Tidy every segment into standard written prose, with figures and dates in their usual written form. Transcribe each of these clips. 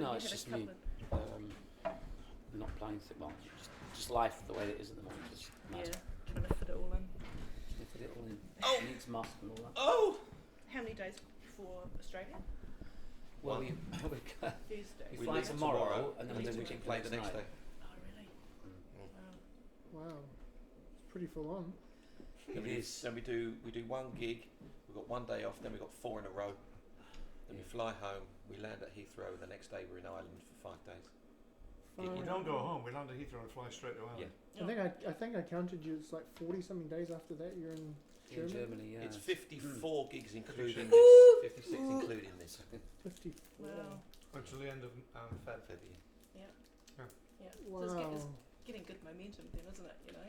No, you it's had a just me. couple Not planning to. Well, just life the way it is at the moment. Just mad. Yeah, trying to fit it all in. Just fit it all in. Oh. Needs mask and all that. Oh! How many days before Australia? Well, One. Thursday. we fly leave tomorrow, and then we we do can play the next day. Oh, really? Wow. Wow, it's pretty full on. It is. Then we do one gig. We've got 1 day off. Then we've got 4 in a row. Then we fly home. We land at Heathrow. The next day we're in Ireland for 5 days. We don't go home. We land at Heathrow and fly straight to Ireland. Yeah. I think I counted you. It's like 40 something days after that. You're in In Germany. Germany, yeah. It's 54 gigs including Ooh. this. 56 including this. 54. Wow. Until the end of Feb. Yeah. Wow. So it's getting good momentum then, isn't it? You know.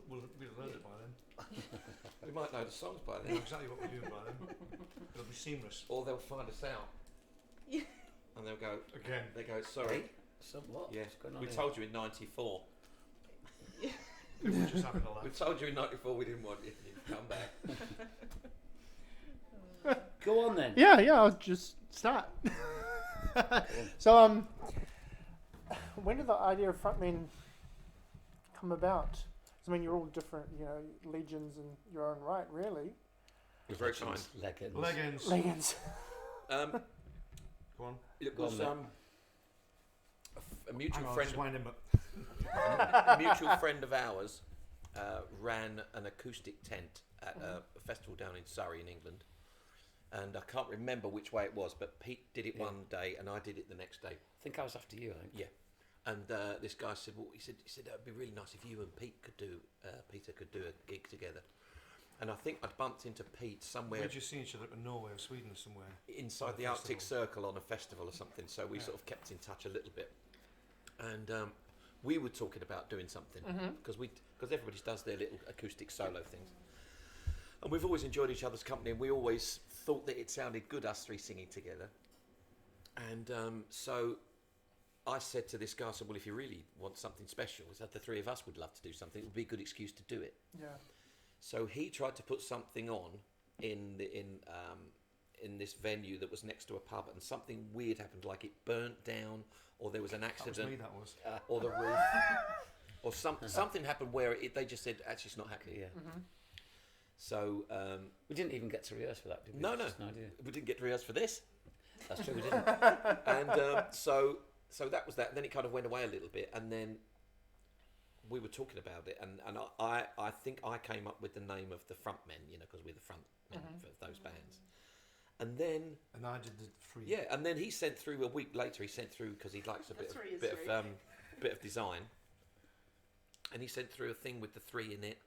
We'll have learned it by then. We might know the songs by We then. know exactly what we're doing by then. It'll be seamless. Or they'll find us out. Yeah. And they'll go, Again. they go, sorry. So what? Yeah, What's going on we here? told you in 94. We were just having a laugh. We told you in 94 we didn't want you. You've come back. Go on then. Yeah, I'll just start. So, when did the idea of frontmen come about? I mean, you're all different, legions in your own right, really. You're very kind. Leggings. Leggings. Legions. Go on. It Go was on, a mutual Hang on, friend. just wind him up. A mutual friend of ours ran an acoustic tent at a festival down in Surrey in England, and I can't remember which way it was, but Pete did it one day and I did it the next day. I think I was after you. I think. Yeah, and this guy said, "Well, he said that'd be really nice if you and Pete could do Peter could do a gig together." And I think I bumped into Pete somewhere We'd just seen each other up in Norway or Sweden or somewhere. inside the Arctic Circle on a festival or something. So we sort of kept in touch a little bit, and we were talking about doing something because everybody does their little acoustic solo things, and we've always enjoyed each other's company, and we always thought that it sounded good, us three singing together. And so I said to this guy, I said, well, if you really want something special, is that the three of us would love to do something. It would be a good excuse to do it. Yeah. So he tried to put something on in this venue that was next to a pub, and something weird happened, like it burnt down, or there was an accident, That was me, or the roof, or something happened where they just said, actually, it's not happening. Yeah. So We didn't even get to rehearse for that, did we? no, Just an idea. we didn't get to rehearse for this, That's true. We didn't. and so that was that. Then it kind of went away a little bit, and then we were talking about it, and I think I came up with the name of the frontmen, because we're the front men for those bands. And then And I did the free. yeah, and then he sent through a week later. He sent through because he likes a bit of design, and he sent through a thing with the three in it.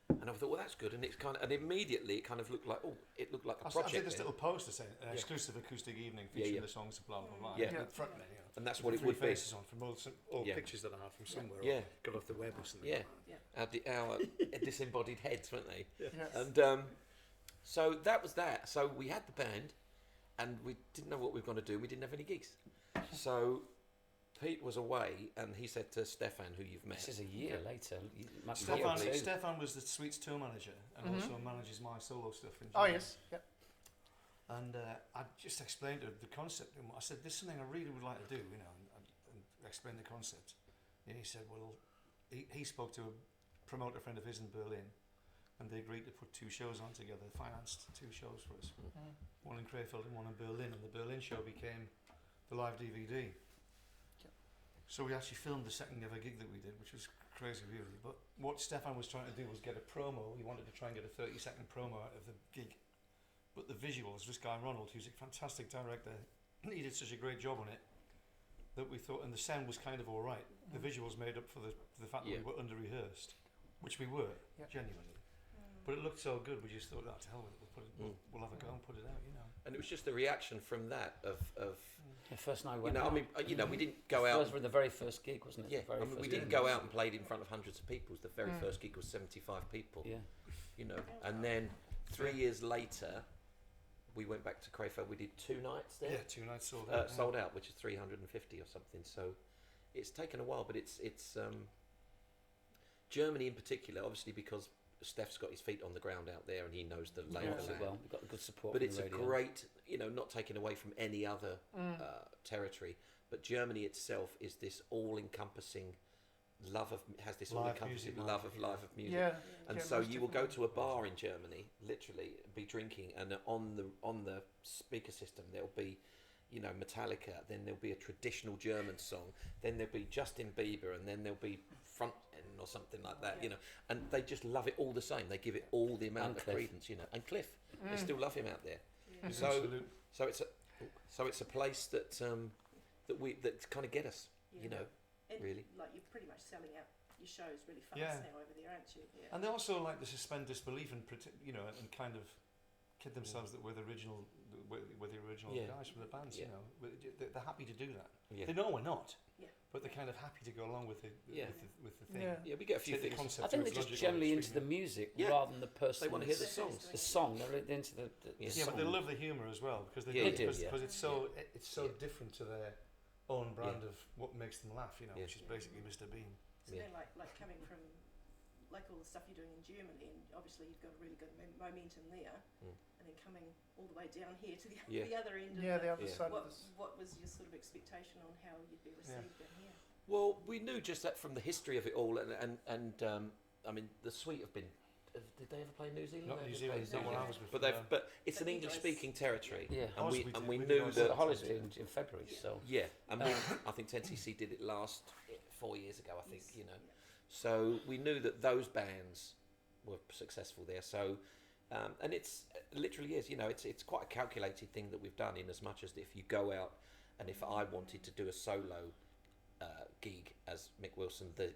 And I thought, well, that's good, and it's and immediately it kind of looked like a I project. did this then. little poster saying exclusive acoustic evening featuring the songs of blah blah blah. Yeah. With frontmen, And that's what it three would be. faces on from all pictures that I have from somewhere. Yeah. Or got off the web or something. Yeah, Yeah. our disembodied heads, weren't they? Yes. And so that was that. So we had the band, and we didn't know what we were going to do. We didn't have any gigs. So Pete was away, and he said to Stefan, who you've met, This is a year later. It might be a year or two. Stefan was the Sweets tour manager and also manages my solo stuff in Oh, Germany. yes. Yep. And I just explained to him the concept. And I said, "This is something I really would like to do," and explain the concept. And he said, "Well, he spoke to a promoter friend of his in Berlin, and they agreed to put 2 shows on together. Financed 2 shows for us, one in Krefeld and one in Berlin. And the Berlin show became the live DVD. So we actually filmed the second ever gig that we did, which was crazy, really. But what Stefan was trying to do was get a promo. He wanted to try and get a 30-second promo out of the gig. But the visuals, this guy Ronald, who's a fantastic director, he did such a great job on it that we thought, and the sound was kind of all right. The visuals made up for the fact that we were under-rehearsed, which we were, genuinely. But it looked so good, we just thought, to hell with it, we'll have a go and put it out, And it was just the reaction from that of The first night we went out. I mean, we didn't go out. The very first gig, wasn't it? Yeah, The very we first didn't gig. go out and played in front of hundreds of people. The very first gig was 75 people. Yeah. And then 3 years later, we went back to Krefeld. We did 2 nights there. Yeah, 2 nights sold out. Sold out, which is 350 or something. So it's taken a while, but it's Germany in particular, obviously, because Steph's got his feet on the ground out there, and he knows the lay Yeah. of the land. Well, we've got good support. But from it's the a radio. great, not taken away from any other territory. But Germany itself is this all-encompassing has this Live all-encompassing music love life, of yeah. live of music. Yeah. And Yeah, so most you will go definitely. to a bar in Germany, literally, be drinking, and on the speaker system there'll be, Metallica. Then there'll be a traditional German song. Then there'll be Justin Bieber, and then there'll be FRONTM or something like that. And they just love it all the same. They give it all the amount And of Cliff. credence. And Cliff, they still love him out there. Yeah. So Absolute. so it's a place that that kind of get us. Yeah. And really. like you're pretty much selling out your shows really fast Yeah. now over there, aren't you? Yeah. And they also like to suspend disbelief and and kind of kid themselves that we're the original Yeah. guys from the bands. Yeah. They're happy to do that. Yeah. They know we're not, Yeah. but they're kind of happy to go along with the Yeah. with the thing. Yeah. Yeah, we get a few Take the things. concept I think to they're its just logical generally into extreme, the music Yeah. rather than the person. They want to hear the That's songs. the song. They're into the Yeah. Yeah, song. but they love the humour as well because Yeah, they do, because yeah. it's so Yeah. different to their own brand Yeah. of what makes them laugh, Yeah. which is basically Mr. Bean. So Yeah. then, like coming from like all the stuff you're doing in Germany, and obviously you've got a really good momentum there, Mm. and then coming all the way down here to the, Yeah. the other end. Yeah, of the other Yeah. side what, of this. what was your sort of expectation on how you'd be received in here? Well, we knew just that from the history of it all, and I mean, the Sweet have been. Did they ever play New Zealand? Not They New ever Zealand, played it's not New what I Zealand. was with. But it's But an you English-speaking territory, Yeah. and Hollies we we did- we we did knew Hollies So that. the Hollies were Yeah. in February, so Yeah, and I think 10cc did it last 4 years ago. I think Yes. you know. Yeah. So we knew that those bands were successful there. So, and it's literally is. It's quite a calculated thing that we've done. In as much as if you go out, and if I wanted to do a solo gig as Mick Wilson, the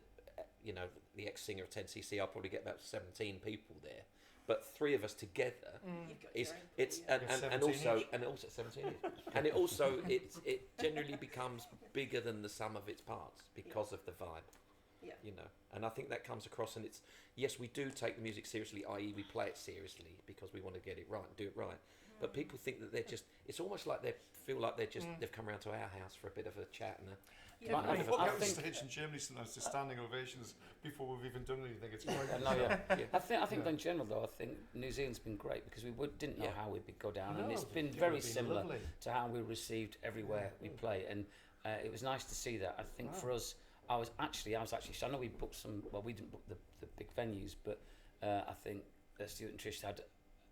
ex-singer of 10cc, I'll probably get about 17 people there. But 3 of us together You've got is your own it's pool, yeah. and 17 also each. and also 17 each. And it also it generally becomes bigger than the sum of its parts because of the vibe. Yeah. And I think that comes across, and it's yes, we do take the music seriously, i.e. we play it seriously because we want to get it right and do it right. But people think that it's almost like they feel like they've come around to our house for a bit of a chat and Yeah. I We've got I on think- stage in Germany sometimes to standing ovations before we've even done anything. It's quite no, yeah. Yeah. I think in general though, I think New Zealand's been great because we didn't know Yeah. how we'd go down, and No, it's been it very would've been similar lovely. to how we were received everywhere we play, and it was nice to see that. I think for us, I was actually. So I know we booked some. Well, we didn't book the big venues, but I think Stuart and Trish had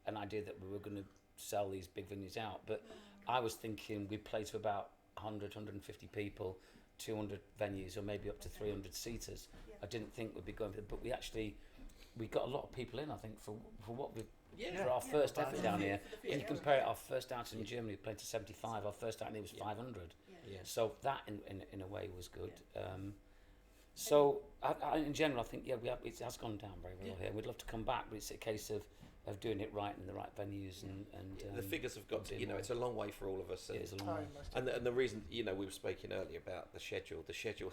an idea that we were going to sell these big venues out. But I was thinking we'd play to about 100, 150 people, 200 venues, or maybe up to 300 seaters. Yeah. I didn't think we'd be going for, but we got a lot of people in. I think for what we Yeah. for our Yeah. first Yeah. effort For down the here. first And you outing. compare it, our first outing in Germany, we played to 75. Our first outing here was Yeah. 500. Yeah. Yeah. So that in a way was good. So in general, I think it has gone down very well Yeah. here. We'd love to come back, but it's a case of doing it right in the right venues and The figures have got to, doing it's a long way for all of us. it And, is a long way. and the reason, we were speaking earlier about the schedule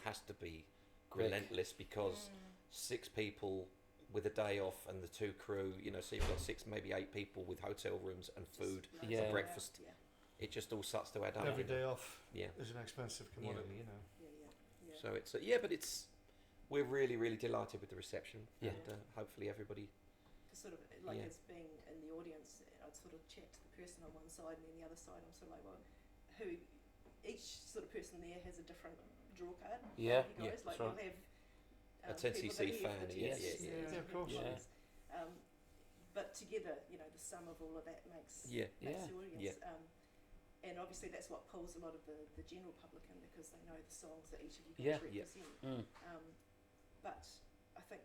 has to be Quick. relentless because 6 people with a day off and the 2 crew, so you've got 6, maybe 8 people with hotel rooms and food, Just Yeah. loads of breakfast. Yeah. It just all starts to add up. every day off Yeah. is an expensive commodity, Yeah. Yeah. So it's but we're really, really delighted with the reception. Yeah. And hopefully everybody. To sort of like Yeah. as being in the audience, I'd sort of chat to the person on one side, and then the other side, I'm sort of like, well, who each sort of person there has a different draw card. Yeah, you guys, yeah, like that's you'll have A 10cc people that are here fan, for the yeah, 10cc yeah, yeah, of course. ones. But together, the sum of all of that makes Yeah. makes Yeah. the audience. And obviously that's what pulls a lot of the general public in because they know the songs that each of you guys Yeah. represent. Mm. But I think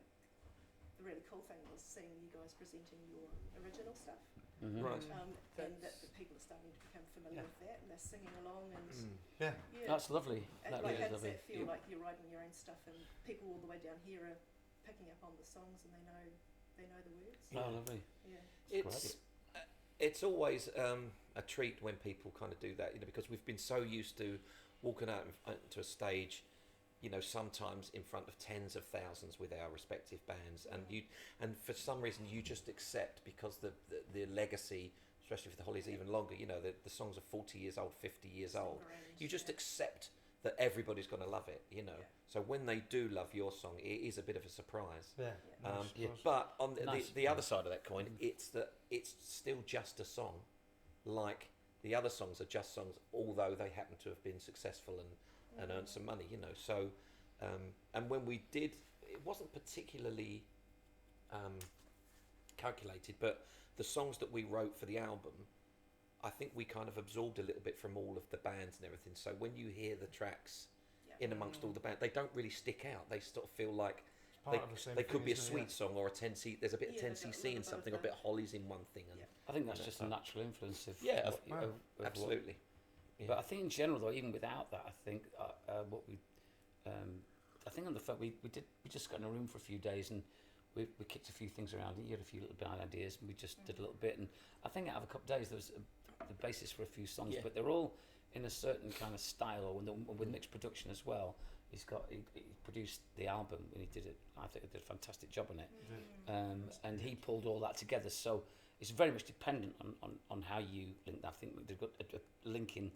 the really cool thing was seeing you guys presenting your original stuff, Mhm. Right. and that That's- the people are starting to become familiar Yeah. with that, and they're singing along, and Yeah. yeah, That's lovely. and That like really how is does lovely. that feel? Like you're writing your own stuff, and people all the way down here are picking up on the songs, and they know the words. Oh, lovely. Yeah, It's always a treat when people kind of do that, because we've been so used to walking out to a stage, sometimes in front of tens of thousands with our respective bands, and for some reason you just accept because the legacy, especially for the Hollies, even longer. The songs are 40 years old, 50 years old. Similar range, You just yeah. accept that everybody's going to love it, you know. Yeah. So when they do love your song, it is a bit of a surprise. Yeah. But on Nice. the other side of that coin, it's that it's still just a song, like the other songs are just songs, although they happen to have been successful and earned some money, you know. So, and when we did, it wasn't particularly calculated, but the songs that we wrote for the album, I think we kind of absorbed a little bit from all of the bands and everything. So when you hear the tracks in amongst all the bands, they don't really stick out. They sort of feel like they could be a sweet song or a 10C. There's a bit of 10cc in something, or a bit of Hollies in one thing. And I think that's just a natural influence of of absolutely. Yeah. But I think in general, though, even without that, I think what we, I think on the phone we just got in a room for a few days and we kicked a few things around. You had a few little bit of ideas, and we just did a little bit. And I think out of a couple of days, there was the basis for a few songs, but they're all in a certain kind of style. With Mick's production as well, he produced the album and I think he did a fantastic job on it. And he pulled all that together. So it's very much dependent on how you link that. I think they've got a linking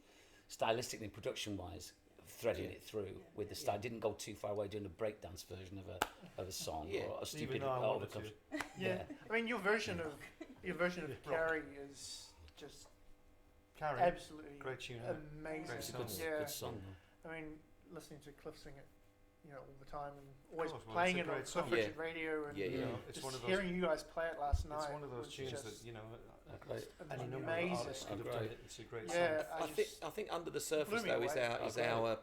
stylistically and production wise, threading it through with the style. Didn't go too far away doing a breakdance version of a song or a stupid overcut. I mean, your version of Carrie is just Carrie, absolutely great tune. amazing. Great song. Good song. I mean, listening to Cliff sing it, all the time, and always course, well, playing it's it a on great Cliff song. Richard Radio, and It's just one of those. hearing you guys play it last night. It's one of those was tunes just that amazing. any number of artists could have done it. It's a great song. Yeah, I think under the surface blew me though away. is our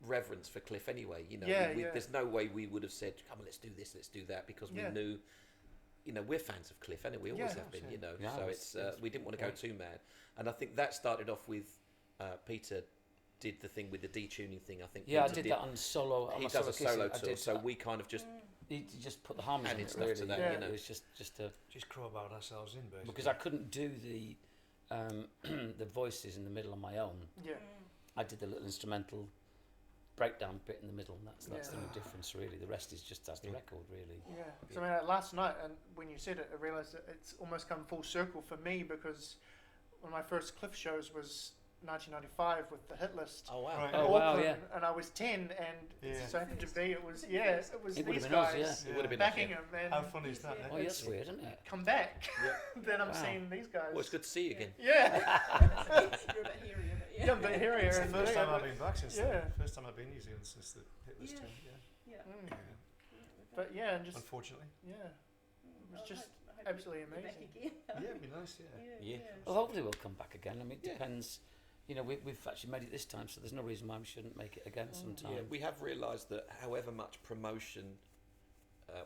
reverence for Cliff anyway. You know, there's no way we would have said, "Come on, let's do this, let's do that," because we knew, we're fans of Cliff, anyway. We always have been, so it's we didn't want to go too mad, and I think that started off with Peter did the thing with the detuning thing. I think I did that on solo. He does a solo tour, so we kind of just he just put the harmonies in it. stuff to that, It was just crowbarred ourselves in, basically. because I couldn't do the the voices in the middle on my own. Yeah. I did the little instrumental breakdown bit in the middle, and that's the only difference really. The rest is just as the record really. Yeah. So I mean, last night, and when you said it, I realised that it's almost come full circle for me, because one of my first Cliff shows was 1995 with the hit list. Oh wow! Right. in Oh, wow, Auckland, yeah. and I was 10, and so happened to be it was It would these have been us, guys It would have been backing us, him, and How funny is that? Oh, yeah, that's weird, isn't it? come back. Then I'm Wow. seeing these guys. Well, it's good to see you again. Yeah. You're a bit hairier, but Yeah, I'm a bit hairier. It's the and first time but- I've been back since Yeah. the first time I've been in New Zealand since the hit list Yeah. tune. yeah. Mm. Yeah. But yeah, and just Unfortunately. yeah, it was I just hope absolutely you're back amazing. again. Yeah, it'd be nice. Yeah. Well, hopefully we'll come back again. I mean, it Yeah. depends. We've actually made it this time, so there's no reason why we shouldn't make it again sometime. Yeah, we have realised that however much promotion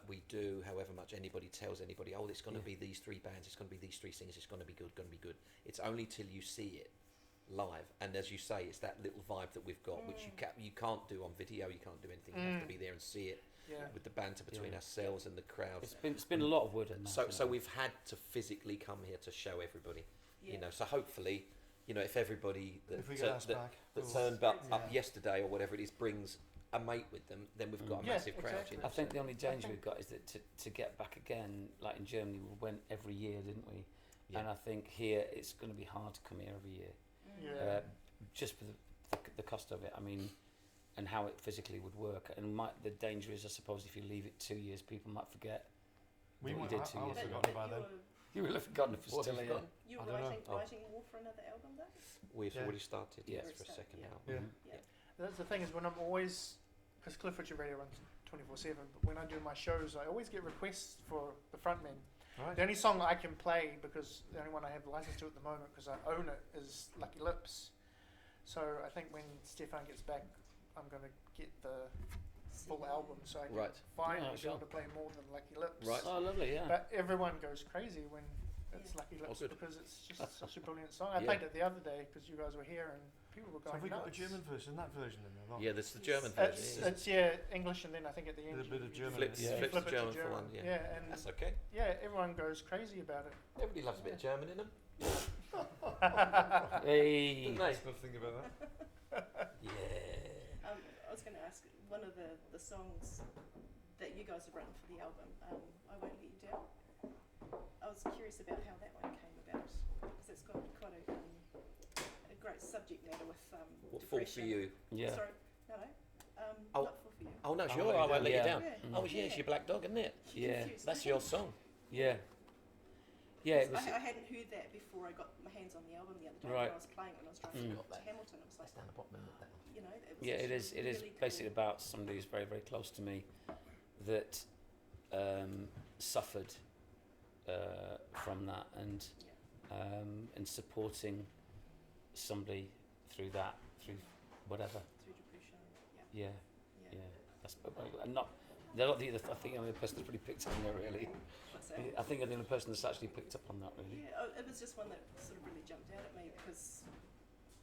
we do, however much anybody tells anybody, it's going to be these three bands, it's going to be these three singers, it's going to be good. It's only till you see it live, and as you say, it's that little vibe that we've got, which you can't do on video, you can't do anything, you have to be there and see it with the banter between ourselves and the crowd. It's been a lot of wood and that. So we've had to physically come here to show everybody, so hopefully, if everybody If we get us that back, turned up yesterday or whatever it is brings a mate with them, then we've got a massive crowd. exactly. I think the only danger we've got is that to get back again, like in Germany, we went every year, didn't we? Yeah. And I think here it's going to be hard to come here every year, Yeah. just for the cost of it. I mean, and how it physically would work. And the danger is, I suppose, if you leave it 2 years, people might forget. we what might you did 2 I'll years have ago. forgotten by then. You will have forgotten if it's What still have you here. got? You're I don't know. writing more for another album, though? We've Yeah. already started Yeah. for a second Yeah. album. Yeah. That's the thing is when I'm always, because Cliff Richard Radio runs 24/7, but when I do my shows, I always get requests for the frontmen. Right. The only song I can play, because the only one I have the license to at the moment, because I own it, is Lucky Lips. So I think when Stefan gets back, I'm going to get the full album, so I can Right. finally Yeah, be sure. able to play more than Lucky Lips. Right. Oh, lovely, yeah. But everyone goes crazy when it's Yeah. Lucky Lips good. because it's just such a brilliant song. I Yeah. played it the other day because you guys were here and people were So going have we got a nuts. German version? That version then? Or not? Yeah, there's the German It's, version. it's English, and then I think at the end With a bit you- of you German. Flips, Yeah. flips flip to it to German for one. Yeah. and That's okay. everyone goes crazy about it. Everybody loves a bit of German in them. Hey. Don't they? There's nothing about that. Yeah. I was going to ask, one of the songs that you guys have written for the album, I Won't Let You Down. I was curious about how that one came about, because it's got quite a great subject matter with What fall for depression. you? Yeah. Sorry, Oh. not for you. Oh no, I'll sure, let I you won't let you down. down. Yeah. Oh yeah, it's your Black Dog, isn't it? She Yeah. confused That's me. your song. Yeah. Yeah, it was. I hadn't heard that before I got my hands on the album the other day. Right. When I was playing it when I was driving Forgot to that. Hamilton. It was like, That's down the bottom, isn't it? you know, it was Yeah, it is. actually It is really basically cool. about somebody who's very, very close to me that suffered from that, and supporting somebody through that, through whatever. through depression. Yeah, Yeah. yeah. That's I'm not. They're not the other. I think I'm the only person that's really picked up on there. Really, What's that? I think I'm the only person that's actually picked up on that. Really. Yeah, it was just one that sort of really jumped out at me because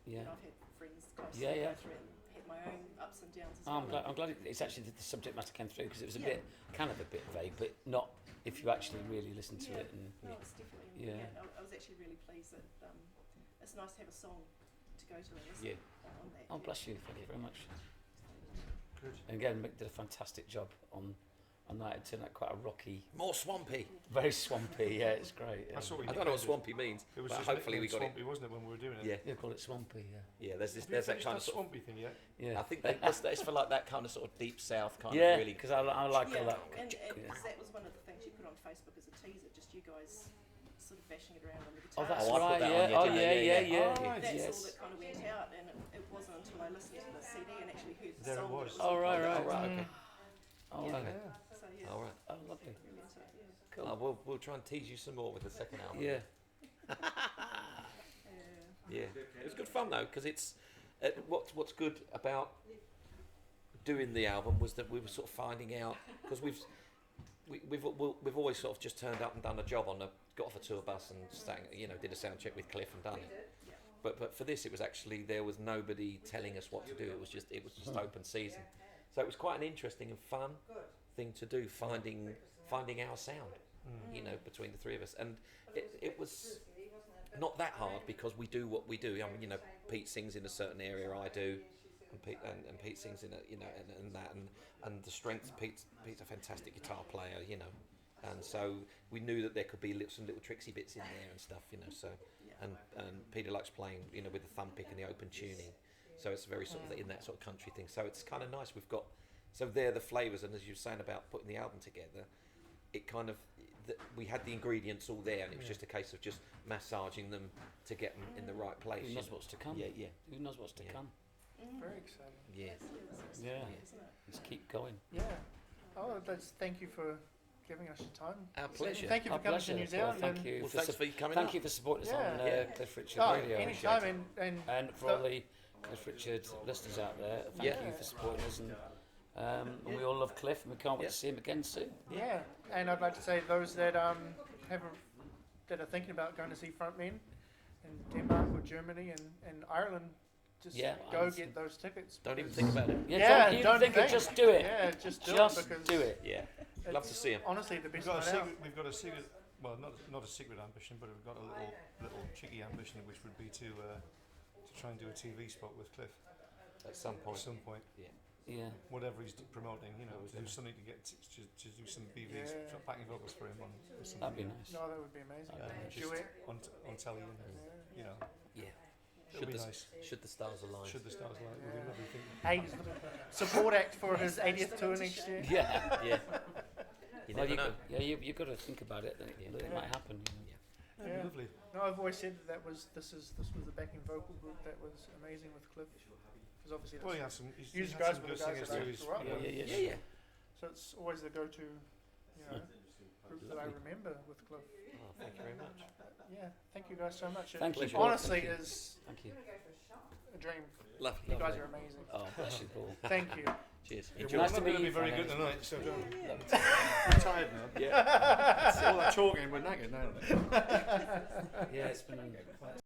you Yeah. know, I've had friends close Yeah, yeah. go through it and had my own ups and downs as Oh, well. I'm glad it's actually the subject matter came through, because it was a Yeah. bit, kind of a bit vague, but not if you actually really listen to Yeah. it. And No, it's definitely. Yeah. Yeah, I was actually really pleased that it's nice to have a song to go to and listen Yeah. on that. oh, bless you, thank you very much. Good. And again, Mick did a fantastic job on that. It turned out quite a rocky, More swampy. very swampy. Yeah, it's great. Yeah. That's what we I don't know what did. swampy means, It was but just hopefully we Mick got went it. swampy, wasn't it, when we were doing it? Yeah, Yeah, call it swampy. Yeah. yeah. There's this. Have you There's that finished kind that of sort. swampy thing yet? Yeah. I think that's for like that kind of sort of deep south kind Yeah, of really. because I like Yeah, all that. and Yeah. because that was one of the things you put on Facebook as a teaser, just you guys sort of bashing it around on the Oh, guitar. that's Oh, I put right. that on, Yeah. yeah, Oh, didn't I? yeah, Yeah, yeah, yeah. yeah. Oh, right. That's Yes. all that kind of went out, and it wasn't until I listened to the CD and actually heard the There it song. was. That Oh, right, right. Oh, right. Okay. Oh, Yeah. okay. So yeah, All right. Oh, lovely. really into it. Yeah. Cool. We'll try and tease you some more with the second album. Yeah. Yeah, it was good fun though, because it's what's good about doing the album was that we were sort of finding out, because we've always sort of just turned up and done a job got off a tour bus and did a sound check with Cliff and done it. But for this, it was actually, there was nobody telling us what to do. It was just open season. So it was quite an interesting and fun thing to do, finding our sound, between the three of us, and it was not that hard because we do what we do. I mean, Pete sings in a certain area, I do, and Pete sings in and the strength. Pete's a fantastic guitar player, and so we knew that there could be some little tricksy bits in there and stuff, So and Peter likes playing, with the thumb pick and the open tuning, so it's very sort of in that sort of country thing. So it's kind of nice. We've got they're the flavours, and as you were saying about putting the album together, it kind of. We had the ingredients all there, and it was just a case of just massaging them to get them in the right place. Who knows what's to come? Yeah, yeah, Who knows what's to Yeah. come? Very exciting. yeah. Yeah. Isn't it? Just keep going. Yeah. Oh, thank you for giving us your time. Our pleasure. Thank you for Our coming to pleasure. New Zealand. Well, thank and you. Well, for thanks for coming Thank up. you for supporting us Yeah. on Yeah. Cliff Richard Oh, Radio. anytime, And for all the Cliff Richard listeners out there, thank Yeah. you for supporting us. And we all love Cliff, and we can't wait to see him again soon. yeah. And I'd like to say those that that are thinking about going to see Frontmen in Denmark or Germany and Ireland, just Yeah, go Ireland's- get those tickets. Don't even because- think about it. Yeah, Yeah, don't even don't think it, think. just do it. Yeah, just do Just it because do it. Yeah, it's love to see him. honestly the best We've got a one out. secret. We've got a secret. Well, not a secret ambition, but we've got a little cheeky ambition, which would be to try and do a TV spot with Cliff At some at point. some point. Yeah. Whatever he's promoting, to do something to get to do some BVs, Yeah. backing vocals for him on or something. That'd be nice. No, that would be amazing. Just Duet. on telly, and Yeah. Yeah. It'll be the, nice. should the stars align? Should the stars like? We'll be lovely thing. Hey, support act for his 80th tour next year. Yeah. Yeah. You Well, never know. you've got to think about it. That it might happen. That'd be lovely. No, I've always said that this was the backing vocal group that was amazing with Cliff, because obviously Well, he that's, has some. He's you had guys some were good the guys singers that I too. He's- grew up with. Yeah, yeah. So it's always the go-to, group that I remember with Cliff. Oh, thank you very much. Yeah, thank you guys so much. Thank you, It Paul. honestly Thank you. is Thank you. a dream. Lovely. You guys are amazing. Oh, bless you, Paul. Thank you. Cheers. Yeah, Enjoy. well, Nice I'm to not going meet to be you, very good Fran. tonight, so don't. Yeah. I'm tired now. Yeah. All that talking, we're knackered now. Yeah, it's been quite